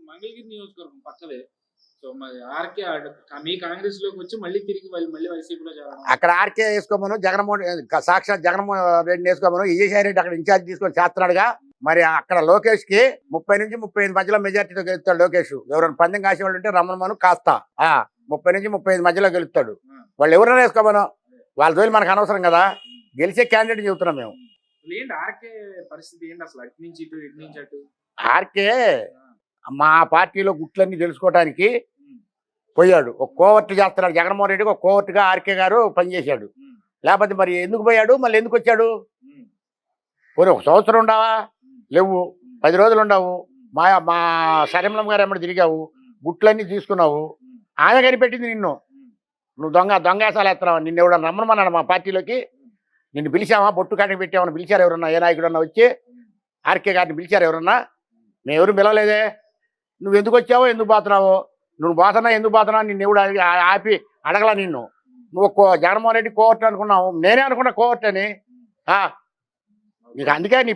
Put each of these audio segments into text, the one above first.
మంగళగిరి నియోజకవర్గం పక్కదే. సో మరి ఆర్‌కే మీ కాంగ్రెస్‌లోకి వచ్చి మళ్ళీ తిరిగి మళ్ళీ వైసీపీలో చేరడం. అక్కడ ఆర్కే వేసుకోమను, జగన్మోహన్ సాక్షాత్ జగన్మోహన్ రెడ్డిని వేసుకోమను, విజయసాయి రెడ్డి అక్కడ ఇన్ఛార్జ్ తీసుకొని చేస్తున్నాడుగా. మరి అక్కడ లోకేష్ కి 30 నుంచి 35 మధ్యలో మెజార్టీతో గెలుస్తాడు లోకేష్. ఎవరైనా పందెం కాసే వాళ్ళు ఉంటే రమ్మను కాస్త 30 నుంచి 35 మధ్యలో గెలుస్తాడు. వాళ్ళు ఎవరైనా వేసుకోమను, వాళ్ళ రోజులు మనకు అనవసరం కదా. గెలిచే క్యాండిడేట్ చెబుతున్నాం మేము. ఏంటి ఆర్‌కే పరిస్థితి ఏంటి అసలు? అటు నుంచి ఇటు, ఇటు నుంచి అటు. ఆర్కే మా పార్టీలో గుట్లన్నీ తెలుసుకోవడానికి పోయాడు. ఒక కోవర్ట్ చేస్తున్నాడు జగన్మోహన్ రెడ్డికి. ఒక కోవర్ట్గా ఆర్కే గారు పనిచేశాడు. లేకపోతే మరి ఎందుకు పోయాడు, మళ్ళీ ఎందుకు వచ్చాడు? పోనీ ఒక సంవత్సరం ఉండవా? లేవు. 10 రోజులు ఉండవు. మా శరీరం గారు ఎమ్మడి తిరిగావు, గుట్లన్నీ తీసుకున్నావు. ఆమె కనిపెట్టింది నిన్ను. నువ్వు దొంగేసాలు ఎత్తున్నావు. నిన్ను ఎవడన్నా రమ్మన్నాడు మా పార్టీలోకి? నిన్ను పిలిచామా? బొట్టు కాటికి పెట్టామని పిలిచారు ఎవరన్నా? ఏ నాయకుడన్నా వచ్చి ఆర్కే గారిని పిలిచారు ఎవరన్నా? మేము ఎవరు పిలవలేదే. నువ్వు ఎందుకు వచ్చావో, ఎందుకు పోతున్నావో, నువ్వు పోతున్నా ఎందుకు పోతున్నా నిన్ను ఎవడు ఆపి అడగలా నిన్ను. నువ్వు జగన్మోహన్ రెడ్డి కోవర్ట్ అనుకున్నావు. నేనే అనుకున్నా కోవర్ట్ అని. నీకు అందుకే నీ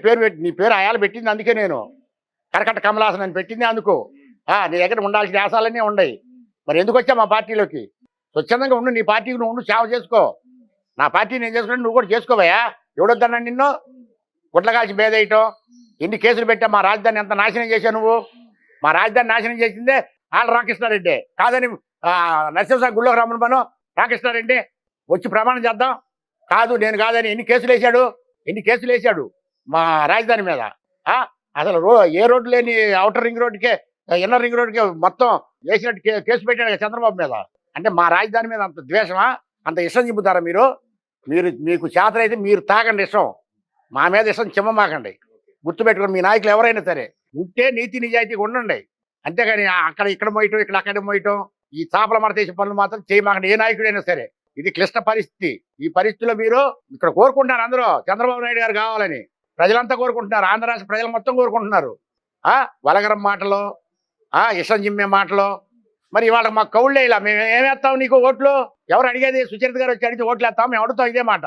పేరు ఆయాలు పెట్టింది. అందుకే నేను కరకట్ట కమలాసన్ అని పెట్టింది అందుకు. నీ దగ్గర ఉండాల్సిన దేశాలన్నీ ఉన్నాయి. మరి ఎందుకు వచ్చా మా పార్టీలోకి? స్వచ్ఛందంగా ఉండు, నీ పార్టీకి నువ్వు ఉండు, సేవ చేసుకో. నా పార్టీ నేను చేసుకుంటే నువ్వు కూడా చేసుకోవయా. ఎవడొద్దన్నా నిన్ను? గుడ్ల కాల్చి బేదేయటం. ఎన్ని కేసులు పెట్టా? మా రాజధాని ఎంత నాశనం చేశావు నువ్వు? మా రాజధాని నాశనం చేసిందే ఆళ్ళ రామకృష్ణారెడ్డి కాదని నరసింహస్వామి గుళ్ళోకి రమ్మని మనం. రామకృష్ణారెడ్డి వచ్చి ప్రమాణం చేద్దాం. కాదు నేను కాదని ఎన్ని కేసులు వేసాడు మా రాజధాని మీద. అసలు ఏ రోడ్డు లేని అవుటర్ రింగ్ రోడ్డుకే, ఇన్నర్ రింగ్ రోడ్డుకే మొత్తం వేసినట్టు కేసు పెట్టాడు చంద్రబాబు మీద. అంటే మా రాజధాని మీద అంత ద్వేషమా? అంత ఇష్టం చెబుతారా మీరు? మీకు చేతనైతే మీరు తాగండి ఇష్టం. మా మీద ఇష్టం చిమ్మమాకండి. గుర్తుపెట్టుకోండి, మీ నాయకులు ఎవరైనా సరే ఉంటే నీతి నిజాయితీగా ఉండండి. అంతేగాని అక్కడ ఇక్కడ మోయటం, ఇక్కడ అక్కడ మోయటం, ఈ చాపల మడతేసే పనులు మాత్రం చేయమాకండి ఏ నాయకుడైనా సరే. ఇది క్లిష్ట పరిస్థితి. ఈ పరిస్థితిలో మీరు ఇక్కడ కోరుకుంటున్నారు అందరూ చంద్రబాబు నాయుడు గారు కావాలని. ప్రజలంతా కోరుకుంటున్నారు. ఆంధ్ర రాష్ట్ర ప్రజలు మొత్తం కోరుకుంటున్నారు. వలగరం మాటలు, ఇష్టం జిమ్మే మాటలు. మరి ఇవాళ మాకు కౌళ్ళే ఇలా. మేము ఏమేస్తాం నీకు ఓట్లు? ఎవరు అడిగేది? సుచరిత గారు వచ్చి అడిగితే ఓట్లు వేస్తాం. మేము అడుగుతాం ఇదే మాట.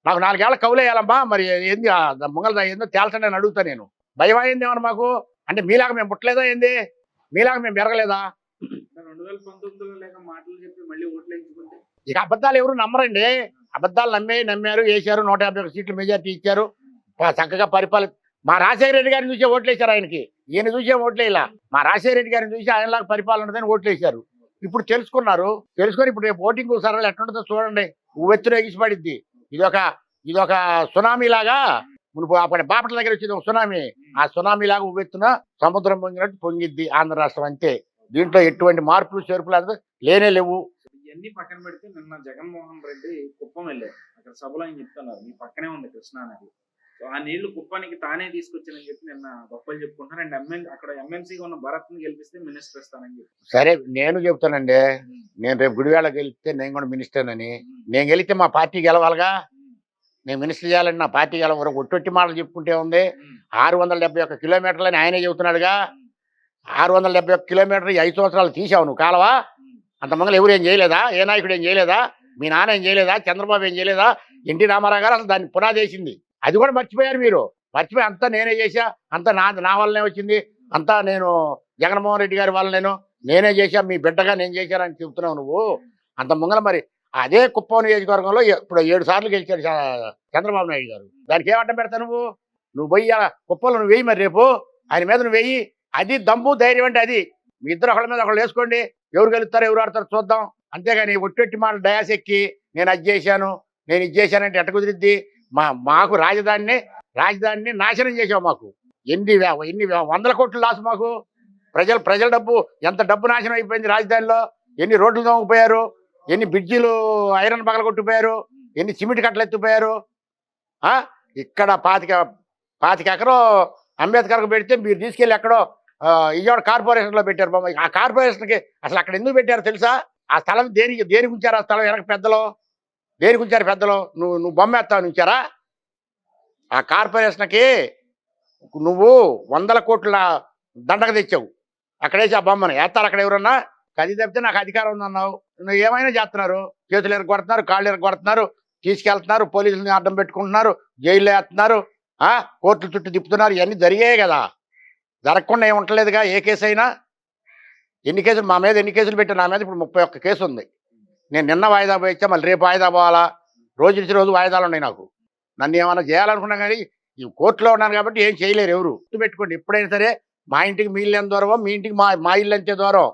నాకు 4 ఏళ్ళ కౌలేయాలమ్మా. మరి ఏంది ముంగల ఏందో తేల్చండి అని అడుగుతా నేను. భయం అయింది ఏమన్నా మాకు? అంటే మీలాగా మేము పుట్టలేదా ఏంది? మీలాగా మేము పెరగలేదా? 2019లో లేక మాటలు చెప్పి మళ్ళీ ఓట్లు వేయించుకుంటే ఇక అబద్ధాలు ఎవరు నమ్మరండి. అబద్ధాలు నమ్మారు, వేశారు. 151 సీట్లు మెజార్టీ ఇచ్చారు. చక్కగా మా రాజశేఖర రెడ్డి గారిని చూసే ఓట్లు వేశారు ఆయనకి. ఈయన చూసే ఓట్లే ఇలా. మా రాజశేఖర రెడ్డి గారిని చూసి ఆయనలాగా పరిపాలన ఉంటుందని ఓట్లు వేశారు. ఇప్పుడు తెలుసుకొని ఇప్పుడు రేపు ఓటింగ్ సరళ ఎట్లుంటుందో చూడండి. ఉవ్వెత్తున ఎగిసిపడిద్ది. ఇదొక సునామీ లాగా. మునుపు అక్కడ బాపట్ల దగ్గర వచ్చింది ఒక సునామీ. ఆ సునామీ లాగా ఉవ్వెత్తున సముద్రం పొంగినట్టు పొంగిద్ది ఆంధ్ర రాష్ట్రం. అంతే. దీంట్లో ఎటువంటి మార్పులు చేర్పులు అనేది లేనే లేవు. ఇవన్నీ పక్కన పెడితే నిన్న జగన్మోహన్ రెడ్డి కుప్పం వెళ్ళారు. అక్కడ సభలో ఆయన చెప్తున్నారు, మీ పక్కనే ఉంది కృష్ణా నది. సో ఆ నీళ్లు కుప్పానికి తానే తీసుకొచ్చానని చెప్పి నిన్న గొప్పలు చెప్పుకుంటున్నారు. అండ్ అక్కడ ఎమ్మెల్సీగా ఉన్న భరత్ ని గెలిపిస్తే మినిస్టర్ ఇస్తానని చెప్పి. సరే నేను చెప్తానండి. నేను రేపు గుడివేళ గెలిస్తే నేను కూడా మినిస్టర్ అని. నేను గెలిస్తే మా పార్టీ గెలవాలిగా. నేను మినిస్టర్ చేయాలని నా పార్టీ గెలవరు. ఒట్టొట్టి మాటలు చెప్పుకుంటే ఉంది. 671 కిలోమీటర్లని ఆయనే చెబుతున్నాడుగా. 671 కిలోమీటర్లు 5 సంవత్సరాలు తీసావు నువ్వు కాలవా. అంత మంగళ ఎవరు ఏం చేయలేదా? ఏ నాయకుడు ఏం చేయలేదా? మీ నాన్న ఏం చేయలేదా? చంద్రబాబు ఏం చేయలేదా? ఎన్టీ రామారావు గారు అసలు దాన్ని పునాది వేసింది. అది కూడా మర్చిపోయారు మీరు. మర్చిపోయి అంతా నేనే చేశా, అంతా నా వల్లనే వచ్చింది, అంతా నేను జగన్మోహన్ రెడ్డి గారి వల్ల నేనే చేశా, మీ బిడ్డగా నేను చేశానని చెబుతున్నావు నువ్వు. అంత ముంగల మరి అదే కుప్పం నియోజకవర్గంలో ఇప్పుడు 7 సార్లు గెలిచాడు చంద్రబాబు నాయుడు గారు. దానికి ఏమంటం పెడతావు నువ్వు పోయి కుప్పంలో నువ్వు వెయ్యి. మరి రేపు ఆయన మీద నువ్వు వెయ్యి. అది దమ్ము ధైర్యం అంటే అది. మీ ఇద్దరు ఒకళ్ళ మీద ఒకళ్ళు వేసుకోండి. ఎవరు గెలుస్తారో ఎవరు ఆడతారో చూద్దాం. అంతేగాని ఒట్టి మాటలు డయాస్ ఎక్కి నేను అది చేశాను, నేను ఇది చేశానంటే ఎట్ట కుదిరిద్ది? మాకు రాజధానిని నాశనం చేసావు. మాకు ఎన్ని 100 కోట్ల లాస్. మాకు ప్రజల డబ్బు, ఎంత డబ్బు నాశనం అయిపోయింది రాజధానిలో. ఎన్ని రోడ్లు తోమకపోయారు, ఎన్ని బ్రిడ్జిలు ఐరన్ పగలగొట్టిపోయారు, ఎన్ని సిమెంట్ కట్టలు ఎత్తిపోయారు. ఇక్కడ 25 ఎకరం అంబేద్కర్కు పెడితే మీరు తీసుకెళ్ళి ఎక్కడో విజయవాడ కార్పొరేషన్లో పెట్టారు. ఆ కార్పొరేషన్కి అసలు అక్కడ ఎందుకు పెట్టారో తెలుసా? ఆ స్థలం దేనికి ఉంచారు? ఆ స్థలం వెనక పెద్దలు దేనికి ఉంచారు? పెద్దలు నువ్వు బొమ్మ వేస్తావు ఉంచారా? ఆ కార్పొరేషన్కి నువ్వు 100 కోట్ల దండగ తెచ్చావు. అక్కడేసి ఆ బొమ్మను వేస్తారు. అక్కడ ఎవరన్నా కది తప్పితే నాకు అధికారం ఉందన్నావు. నువ్వు ఏమైనా చేస్తున్నారు. చేతులు ఎరగొడుతున్నారు, కాళ్ళు ఎరగొడుతున్నారు, తీసుకెళ్తున్నారు, పోలీసులని అడ్డం పెట్టుకుంటున్నారు, జైల్లో వేస్తున్నారు, కోర్టుల చుట్టూ తిప్పుతున్నారు. ఇవన్నీ జరిగాయి కదా. జరగకుండా ఏమి ఉండలేదుగా ఏ కేసు అయినా. ఎన్ని కేసులు మా మీద ఎన్ని కేసులు పెట్టారు? నా మీద ఇప్పుడు 31 కేసు ఉంది. నేను నిన్న వాయిదా పోయిచ్చా, మళ్ళీ రేపు వాయిదా పోవాలా, రోజు ఇచ్చి రోజు వాయిదాలు ఉన్నాయి నాకు. నన్ను ఏమైనా చేయాలనుకున్నా కానీ ఈ కోర్టులో ఉన్నాను కాబట్టి ఏం చేయలేరు ఎవరు. గుర్తుపెట్టుకోండి, ఎప్పుడైనా సరే మా ఇంటికి మీ ఇల్లు ఎంత దూరమో మీ ఇంటికి మా ఇల్లు అంతే దూరం.